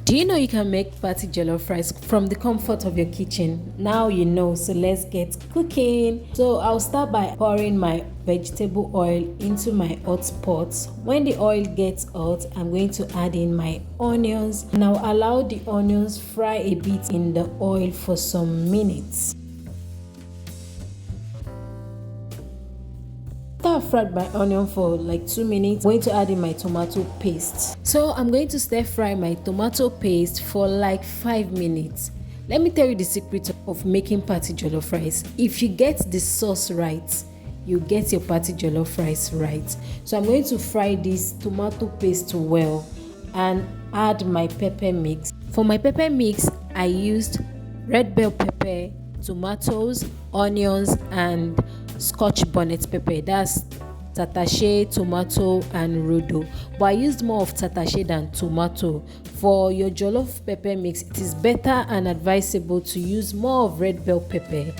Do you know you can make party jollof rice from the comfort of your kitchen? Now you know, so let's get cooking. So I'll start by pouring my vegetable oil into my hot pot. When the oil gets hot, I'm going to add in my onions. Now allow the onions fry a bit in the oil for some minutes. After I've fried my onion for like 2 minutes, I'm going to add in my tomato paste. So I'm going to stir fry my tomato paste for like 5 minutes. Let me tell you the secret of making party jollof rice. If you get the sauce right, you get your party jollof rice right. So I'm going to fry this tomato paste well and add my pepper mix. For my pepper mix, I used red bell pepper, tomatoes, onions, and scotch bonnet pepper. That's tatashe, tomato, and rodo, but I used more of tatashe than tomato. For your jollof pepper mix, it is better and advisable to use more of red bell pepper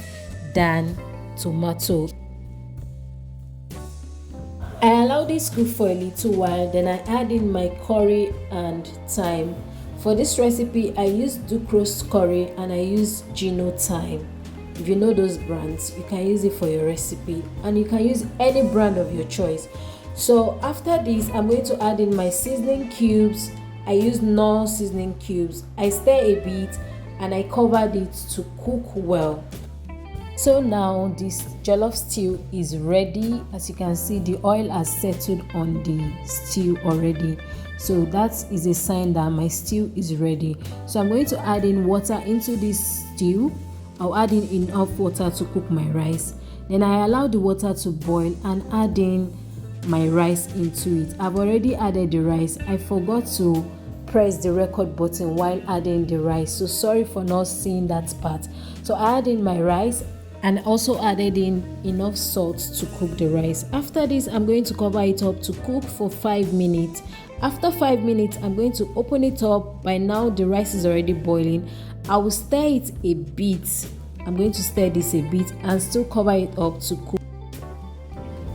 than tomato. I allow this cook for a little while, then I add in my curry and thyme. For this recipe, I use Ducros curry and I use Gino thyme. If you know those brands, you can use it for your recipe, and you can use any brand of your choice. So after this, I'm going to add in my seasoning cubes. I use Knorr seasoning cubes. I stir a bit and I covered it to cook well. So now this jollof stew is ready. As you can see, the oil has settled on the stew already. So that is a sign that my stew is ready. So I'm going to add in water into this stew. I'll add in enough water to cook my rice. Then I allow the water to boil and add in my rice into it. I've already added the rice. I forgot to press the record button while adding the rice, so sorry for not seeing that part. So I add in my rice and also added in enough salt to cook the rice. After this, I'm going to cover it up to cook for 5 minutes. After 5 minutes, I'm going to open it up. By now the rice is already boiling. I will stir it a bit. I'm going to stir this a bit and still cover it up to cook.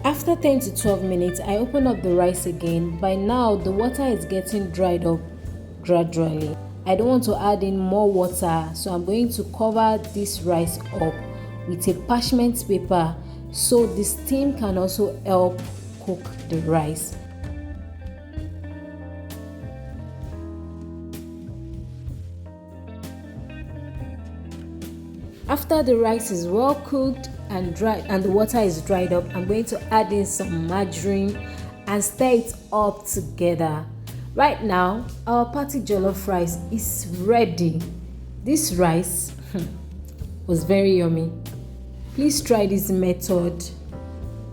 After 10 to 12 minutes, I open up the rice again. By now the water is getting dried up gradually. I don't want to add in more water, so I'm going to cover this rice up with a parchment paper so the steam can also help cook the rice. After the rice is well cooked and dry and the water is dried up, I'm going to add in some margarine and stir it up together. Right now, our party jollof rice is ready. This rice was very yummy. Please try this method.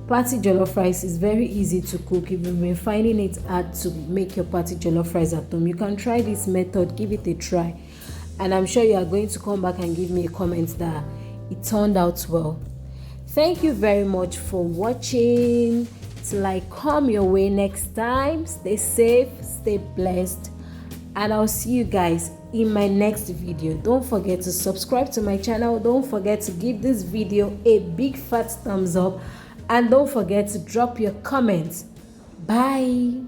Party jollof rice is very easy to cook. If you've been finding it hard to make your party jollof rice at home, you can try this method, give it a try. And I'm sure you are going to come back and give me a comment that it turned out well. Thank you very much for watching. Till I come your way next time, stay safe, stay blessed, and I'll see you guys in my next video. Don't forget to subscribe to my channel. Don't forget to give this video a big fat thumbs up, and don't forget to drop your comments. Bye.